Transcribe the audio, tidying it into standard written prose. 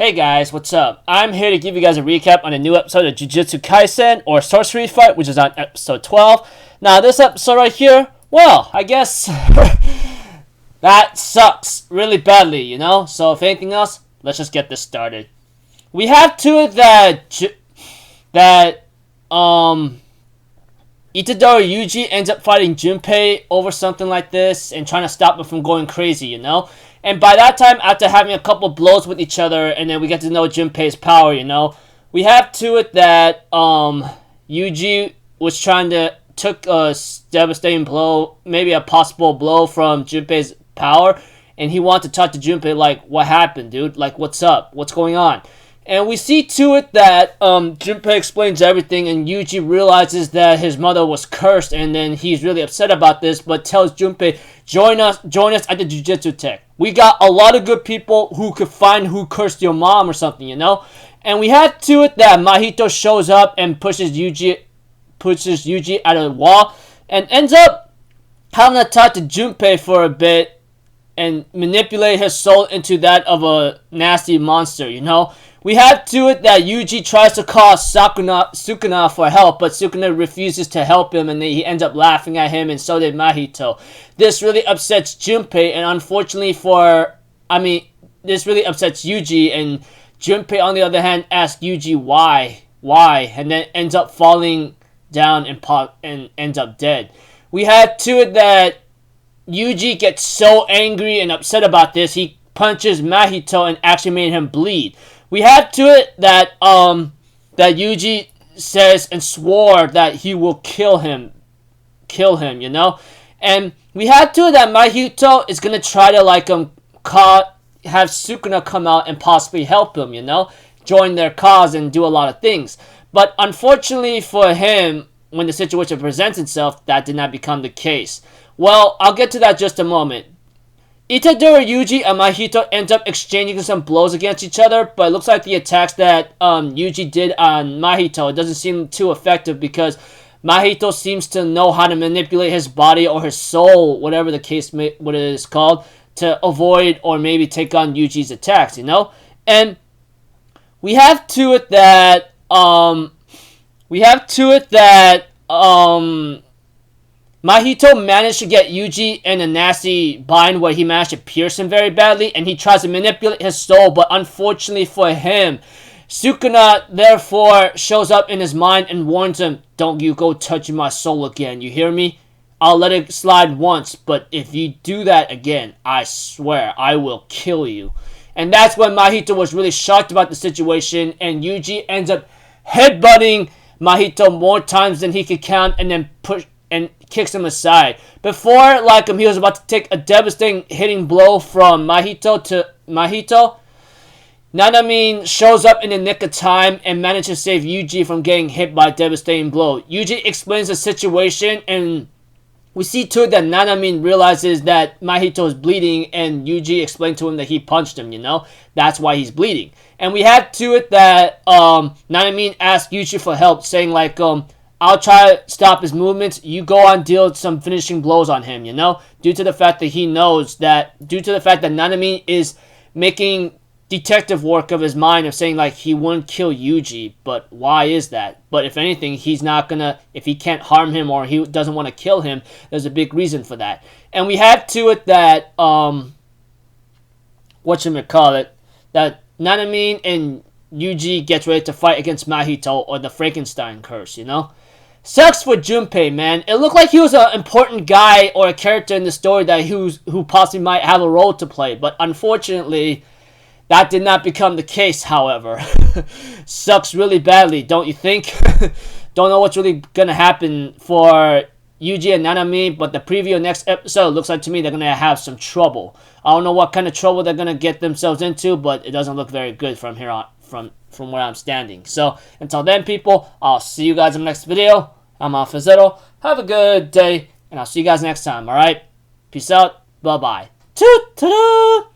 Hey guys, what's up? I'm here to give you guys a recap on a new episode of Jujutsu Kaisen, or Sorcerer Fight, which is on episode 12. Now, this episode right here, well, I guess that sucks really badly, you know? So, if anything else, let's just get this started. We have to it that Itadori Yuji ends up fighting Junpei over something like this and trying to stop him from going crazy, you know? And by that time, after having a couple blows with each other, and then we get to know Junpei's power, you know? We have to it that Yuji was took a devastating blow, maybe a possible blow from Junpei's power, and he wanted to talk to Junpei like, what happened, dude? Like, what's up? What's going on? And we see to it that Junpei explains everything, and Yuji realizes that his mother was cursed, and then he's really upset about this, but tells Junpei, join us at the Jujutsu Tech. We got a lot of good people who could find who cursed your mom or something, you know? And we had to it that Mahito shows up and pushes Yuji out of the wall, and ends up having to talk to Junpei for a bit and manipulate his soul into that of a nasty monster, you know? We have to it that Yuji tries to call Sukuna for help, but Sukuna refuses to help him, and then he ends up laughing at him, and so did Mahito. This really upsets Junpei, and unfortunately this really upsets Yuji, and Junpei, on the other hand, asks Yuji why, and then ends up falling down and ends up dead. We had to it that Yuji gets so angry and upset about this, he punches Mahito and actually made him bleed. We had to it that that Yuji says and swore that he will kill him, you know? And we had to it that Mahito is gonna try to have Sukuna come out and possibly help him, you know? Join their cause and do a lot of things. But unfortunately for him, when the situation presents itself, that did not become the case. Well, I'll get to that just a moment. Itadori Yuji and Mahito end up exchanging some blows against each other, but it looks like the attacks that Yuji did on Mahito, it doesn't seem too effective because Mahito seems to know how to manipulate his body or his soul, whatever the case what it is called, to avoid or maybe take on Yuji's attacks, you know? And we have to it that Mahito managed to get Yuji in a nasty bind where he managed to pierce him very badly, and he tries to manipulate his soul, but unfortunately for him, Sukuna therefore shows up in his mind and warns him, don't you go touching my soul again, you hear me? I'll let it slide once, but if you do that again, I swear I will kill you. And that's when Mahito was really shocked about the situation, and Yuji ends up headbutting Mahito more times than he could count, and then kicks him aside. Before, he was about to take a devastating hitting blow from Mahito, Nanami shows up in the nick of time and manages to save Yuji from getting hit by a devastating blow. Yuji explains the situation, and we see to it that Nanami realizes that Mahito is bleeding, and Yuji explained to him that he punched him, you know? That's why he's bleeding. And we had to it that Nanami asked Yuji for help, saying I'll try to stop his movements. You go on, deal some finishing blows on him, you know? Due to the fact that Nanami is making detective work of his mind of saying, he wouldn't kill Yuji. But why is that? But if anything, he's not gonna, if he can't harm him or he doesn't want to kill him, there's a big reason for that. And we had to it that, that Nanami and Yuji gets ready to fight against Mahito, or the Frankenstein curse, you know? Sucks for Junpei, man. It looked like he was an important guy or a character in the story that who possibly might have a role to play, but unfortunately, that did not become the case, however. Sucks really badly, don't you think? Don't know what's really gonna happen for Yuji and Nanami, but the preview of next episode looks like to me they're gonna have some trouble. I don't know what kind of trouble they're gonna get themselves into, but it doesn't look very good from here on, from where I'm standing. So, until then, people, I'll see you guys in the next video. I'm Alfazzetto. Have a good day, and I'll see you guys next time, alright? Peace out. Bye-bye. Toot-toot!